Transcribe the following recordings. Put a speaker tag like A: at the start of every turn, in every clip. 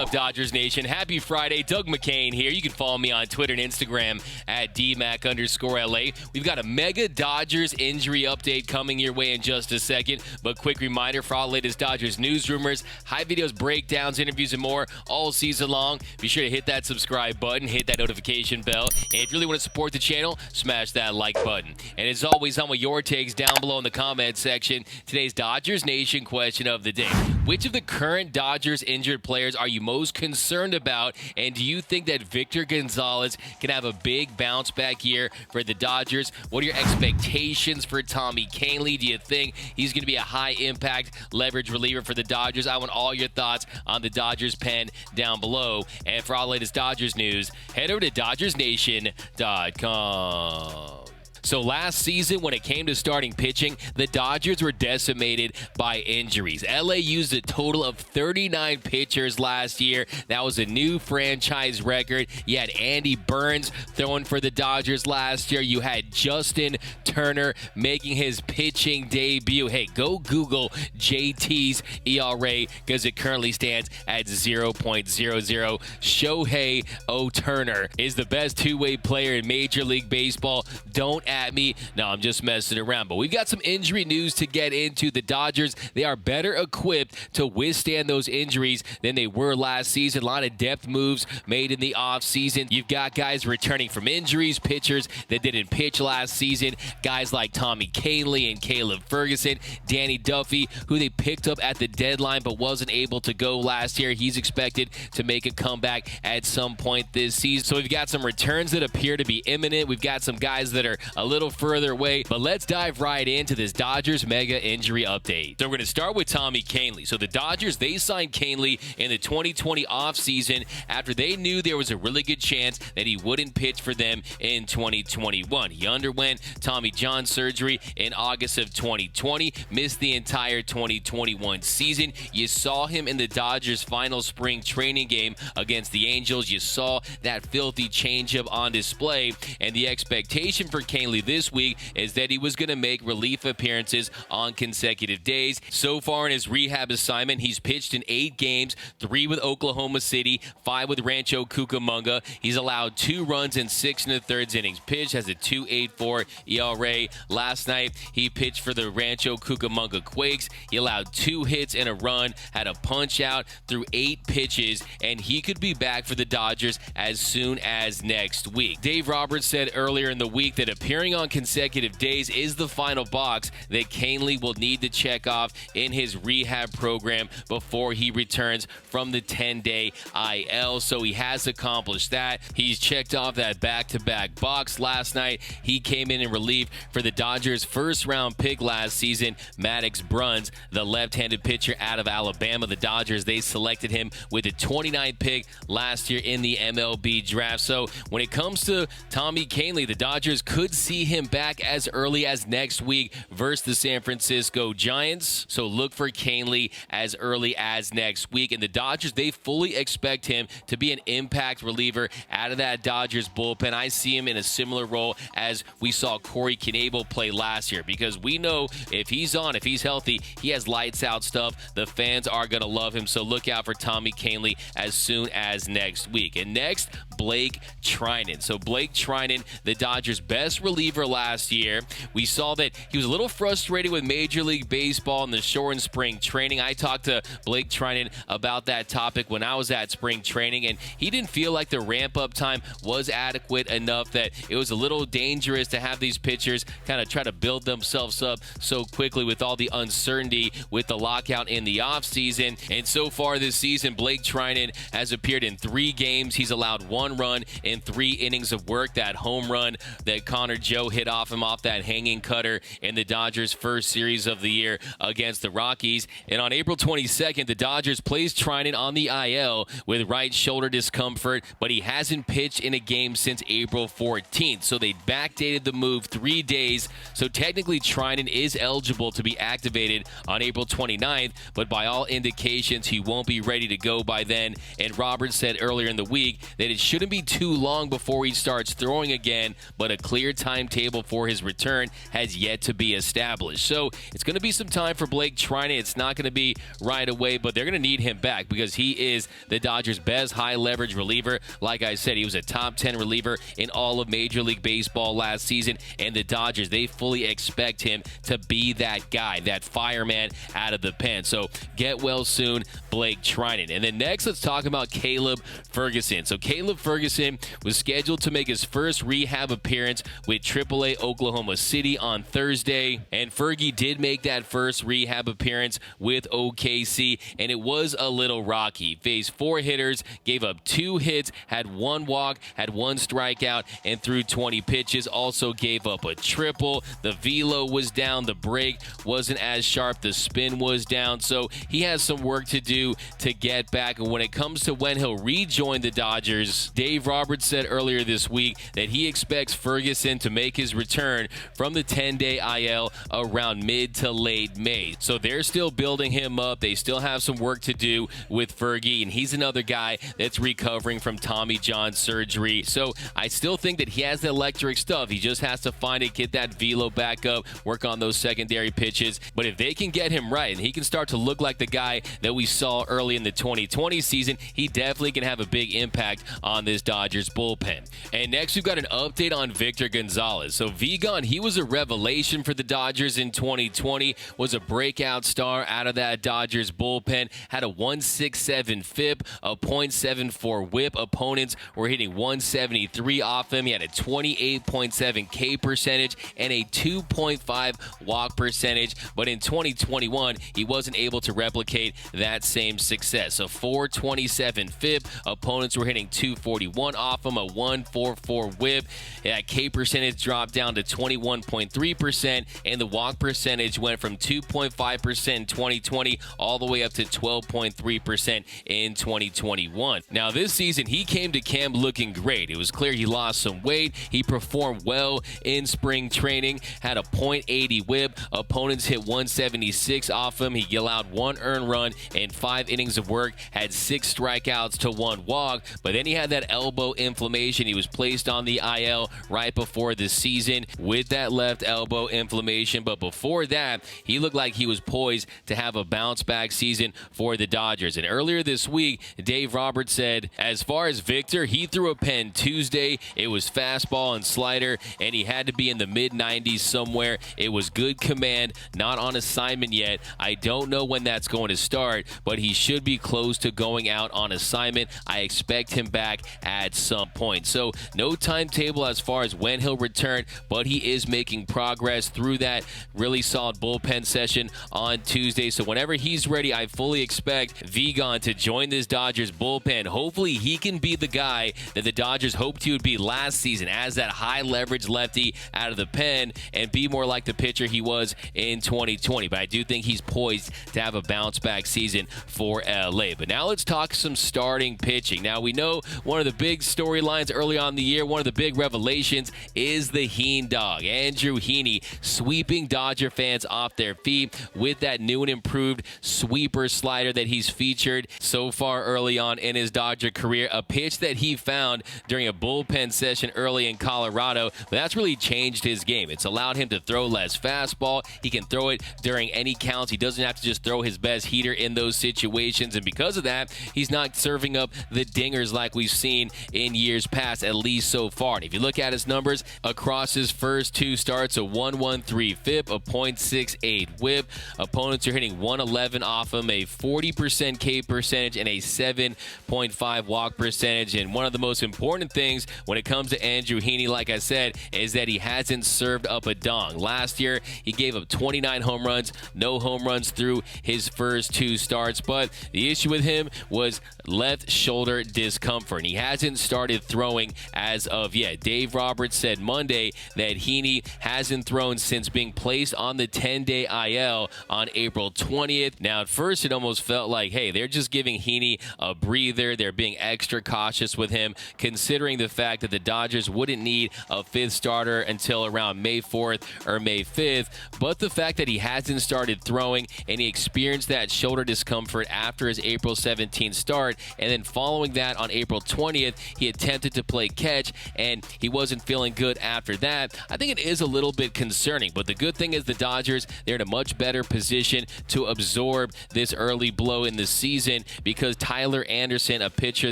A: up, Dodgers Nation? Happy Friday. Doug McCain here. You can follow me on Twitter and Instagram at DMac_LA. We've got a mega Dodgers injury update coming your way in just a second. But quick reminder for all the latest Dodgers news, rumors, high videos, breakdowns, interviews, and more all season long. Be sure to hit that subscribe button, hit that notification bell. And if you really want to support the channel, smash that like button. And as always, I want your takes down below in the comment section. Today's Dodgers Nation question of the day. Which of the current Dodgers injured players are you most concerned about? And do you think that Victor Gonzalez can have a big bounce back year for the Dodgers? What are your expectations for Tommy Kainley? Do you think he's going to be a high impact leverage reliever for the Dodgers? I want all your thoughts on the Dodgers pen down below. And for all the latest Dodgers news, head over to DodgersNation.com. So last season, when it came to starting pitching, the Dodgers were decimated by injuries. LA used a total of 39 pitchers last year. That was a new franchise record. You had Andy Burns throwing for the Dodgers last year. You had Justin Turner making his pitching debut. Hey, go Google JT's ERA because it currently stands at 0.00. Shohei Ohtani is the best two-way player in Major League Baseball. Don't at me. No, I'm just messing around. But we've got some injury news to get into. The Dodgers, they are better equipped to withstand those injuries than they were last season. A lot of depth moves made in the offseason. You've got guys returning from injuries, pitchers that didn't pitch last season, guys like Tommy Kahnle and Ferguson, Danny Duffy, who they picked up at the deadline but wasn't able to go last year. He's expected to make a comeback at some point this season. So we've got some returns that appear to be imminent. We've got some guys that are a little further away, but let's dive right into this Dodgers mega injury update. So we're going to start with Tommy Kainley. So the Dodgers, they signed Kainley in the 2020 offseason after they knew there was a really good chance that he wouldn't pitch for them in 2021. He underwent Tommy John surgery in August of 2020, missed the entire 2021 season. You saw him in the Dodgers' final spring training game against the Angels. You saw that filthy changeup on display, and the expectation for Kainley this week is that he was going to make relief appearances on consecutive days. So far in his rehab assignment, he's pitched in 8 games, 3 with Oklahoma City, 5 with Rancho Cucamonga. He's allowed 2 runs in 6 1/3 innings pitched, has a 2.84 ERA. Last night, he pitched for the Rancho Cucamonga Quakes. He allowed 2 hits and a run, had a punch out through 8 pitches, and he could be back for the Dodgers as soon as next week. Dave Roberts said earlier in the week that appearing on consecutive days is the final box that Kainley will need to check off in his rehab program before he returns from the 10-day IL. So he has accomplished that. He's checked off that back-to-back box. Last night, he came in relief for the Dodgers' first-round pick last season, Maddox Bruns, the left-handed pitcher out of Alabama. The Dodgers, they selected him with the 29th pick last year in the MLB draft. So when it comes to Tommy Kainley, the Dodgers could see him back as early as next week versus the San Francisco Giants. So look for Kainley as early as next week. And the Dodgers, they fully expect him to be an impact reliever out of that Dodgers bullpen. I see him in a similar role as we saw Corey Knebel play last year, because we know if he's on, if he's healthy, he has lights out stuff. The fans are going to love him. So look out for Tommy Kainley as soon as next week. And next, Blake Treinen. So Blake Treinen, the Dodgers' best reliever last year. We saw that he was a little frustrated with Major League Baseball in the shortened spring training. I talked to Blake Treinen about that topic when I was at spring training, and he didn't feel like the ramp-up time was adequate enough, that it was a little dangerous to have these pitchers kind of try to build themselves up so quickly with all the uncertainty with the lockout in the offseason. And so far this season, Blake Treinen has appeared in 3 games. He's allowed 1 run in 3 innings of work. That home run that Connor Joe hit off him off that hanging cutter in the Dodgers' first series of the year against the Rockies. And on April 22nd, the Dodgers placed Treinen on the IL with right shoulder discomfort, but he hasn't pitched in a game since April 14th. So they backdated the move 3 days. So technically, Treinen is eligible to be activated on April 29th, but by all indications, he won't be ready to go by then. And Roberts said earlier in the week that it shouldn't be too long before he starts throwing again, but a clear time timetable for his return has yet to be established. So it's going to be some time for Blake Treinen. It's not going to be right away, but they're going to need him back because he is the Dodgers' best high-leverage reliever. Like I said, he was a top 10 reliever in all of Major League Baseball last season, and the Dodgers, they fully expect him to be that guy, that fireman out of the pen. So get well soon, Blake Treinen. And then next, let's talk about Caleb Ferguson. So Caleb Ferguson was scheduled to make his first rehab appearance with AAA Oklahoma City on Thursday, and Fergie did make that first rehab appearance with OKC, and it was a little rocky. Faced 4 hitters, gave up 2 hits, had 1 walk, had 1 strikeout, and threw 20 pitches. Also gave up a triple. The velo was down. The break wasn't as sharp. The spin was down. So he has some work to do to get back. And when it comes to when he'll rejoin the Dodgers, Dave Roberts said earlier this week that he expects Ferguson to make his return from the 10-day IL around mid to late May. So they're still building him up. They still have some work to do with Fergie, and he's another guy that's recovering from Tommy John surgery. So I still think that he has the electric stuff. He just has to find it, get that velo back up, work on those secondary pitches. But if they can get him right and he can start to look like the guy that we saw early in the 2020 season, he definitely can have a big impact on this Dodgers bullpen. And next, we've got an update on Victor Gonzalez. So Vigon, he was a revelation for the Dodgers in 2020, was a breakout star out of that Dodgers bullpen, had a 1.67 FIP, a .74 whip. Opponents were hitting 173 off him. He had a 28.7 K percentage and a 2.5 walk percentage. But in 2021, he wasn't able to replicate that same success. A 4.27 FIP. Opponents were hitting 241 off him, a 1.44 whip. That K percentage dropped down to 21.3%, and the walk percentage went from 2.5% in 2020 all the way up to 12.3% in 2021. Now, this season, he came to camp looking great. It was clear he lost some weight. He performed well in spring training, had a .80 whip. Opponents hit 176 off him. He allowed 1 earned run in 5 innings of work, had 6 strikeouts to 1 walk, but then he had that elbow inflammation. He was placed on the IL right before the season with that left elbow inflammation, but before that, he looked like he was poised to have a bounce-back season for the Dodgers. And earlier this week, Dave Roberts said, as far as Victor, he threw a pen Tuesday. It was fastball and slider, and he had to be in the mid-90s somewhere. It was good command, not on assignment yet. I don't know when that's going to start, but he should be close to going out on assignment. I expect him back at some point. So no timetable as far as when he'll return, but he is making progress through that really solid bullpen session on Tuesday. So whenever he's ready, I fully expect Vigon to join this Dodgers bullpen. Hopefully he can be the guy that the Dodgers hoped he would be last season as that high leverage lefty out of the pen and be more like the pitcher he was in 2020. But I do think he's poised to have a bounce back season for LA. But now let's talk some starting pitching. Now we know one of the big storylines early on in the year, one of the big revelations is the Heeny dog, Andrew Heeny, sweeping Dodger fans off their feet with that new and improved sweeper slider that he's featured so far early on in his Dodger career. A pitch that he found during a bullpen session early in Colorado, but that's really changed his game. It's allowed him to throw less fastball. He can throw it during any counts. He doesn't have to just throw his best heater in those situations, and because of that, he's not serving up the dingers like we've seen in years past, at least so far. And if you look at his numbers across his first 2 starts, a 1.13 FIP, a .68 whip. Opponents are hitting 111 off him, a 40% K percentage, and a 7.5 walk percentage. And one of the most important things when it comes to Andrew Heeny, like I said, is that he hasn't served up a dong. Last year, he gave up 29 home runs, no home runs through his first 2 starts. But the issue with him was left shoulder discomfort. And he hasn't started throwing as of yet. Dave Roberts said Monday that Heeny hasn't thrown since being placed on the 10-day IL on April 20th. Now, at first, it almost felt like, hey, they're just giving Heeny a breather. They're being extra cautious with him, considering the fact that the Dodgers wouldn't need a 5th starter until around May 4th or May 5th. But the fact that he hasn't started throwing and he experienced that shoulder discomfort after his April 17th start, and then following that on April 20th, he attempted to play catch, and he wasn't feeling good after that, I think it is a little bit concerning. But the good thing is the Dodgers, they're in a much better position to absorb this early blow in the season because Tyler Anderson, a pitcher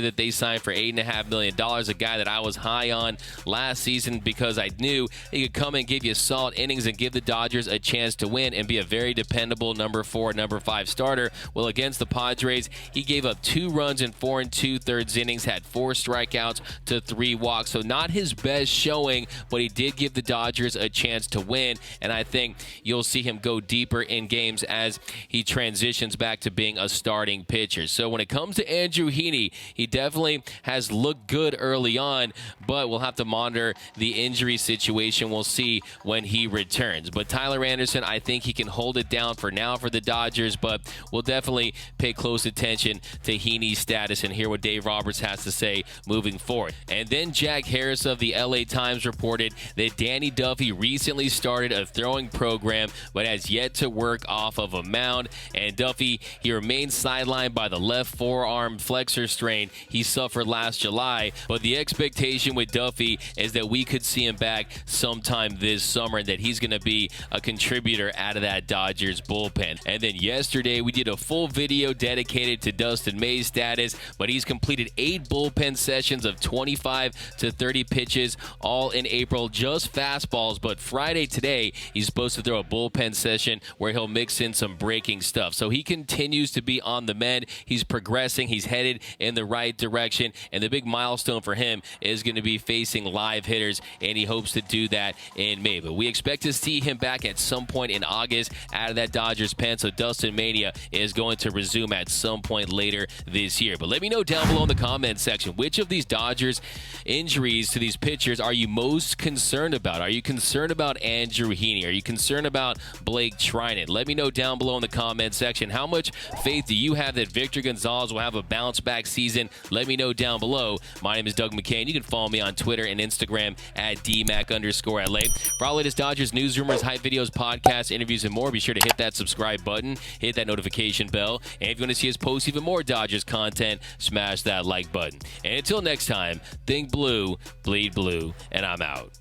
A: that they signed for $8.5 million, a guy that I was high on last season because I knew he could come and give you solid innings and give the Dodgers a chance to win and be a very dependable number 4, number 5 starter. Well, against the Padres, he gave up 2 runs in 4 2/3 innings, had 4 strikeouts to 3 walks. So not his best showing, but he did give the Dodgers a chance to win, and I think you'll see him go deeper in games as he transitions back to being a starting pitcher. So when it comes to Andrew Heaney, he definitely has looked good early on, but we'll have to monitor the injury situation. We'll see when he returns. But Tyler Anderson, I think he can hold it down for now for the Dodgers, but we'll definitely pay close attention to Heaney's status and hear what Dave Roberts has to say moving forward. And then Jack Harris of the LA Times reported that Danny Duffy recently started a throwing program but has yet to work off of a mound. And Duffy, he remains sidelined by the left forearm flexor strain he suffered last July. But the expectation with Duffy is that we could see him back sometime this summer and that he's going to be a contributor out of that Dodgers bullpen. And then yesterday we did a full video dedicated to Dustin May's status, but he's completed 8 bullpen sessions of 25 to 30 pitches, all in April, just fastballs. But Friday today, he's supposed to throw a bullpen session where he'll mix in some breaking stuff. So he continues to be on the mend. He's progressing. He's headed in the right direction. And the big milestone for him is going to be facing live hitters, and he hopes to do that in May. But we expect to see him back at some point in August out of that Dodgers pen. So Dustin Mania is going to resume at some point later this year. But let me know down below in the comments section, which of these Dodgers injuries to these pitchers are you most concerned about? Are you concerned about Andrew Heaney? Are you concerned about Blake Treinen? Let me know down below in the comment section. How much faith do you have that Victor Gonzalez will have a bounce-back season? Let me know down below. My name is Doug McCain. You can follow me on Twitter and Instagram at DMac_LA. For all latest Dodgers news, rumors, hype videos, podcasts, interviews, and more, be sure to hit that subscribe button, hit that notification bell, and if you want to see us post even more Dodgers content, smash that like button. And until next time, think blue, bleed blue, and I'm out.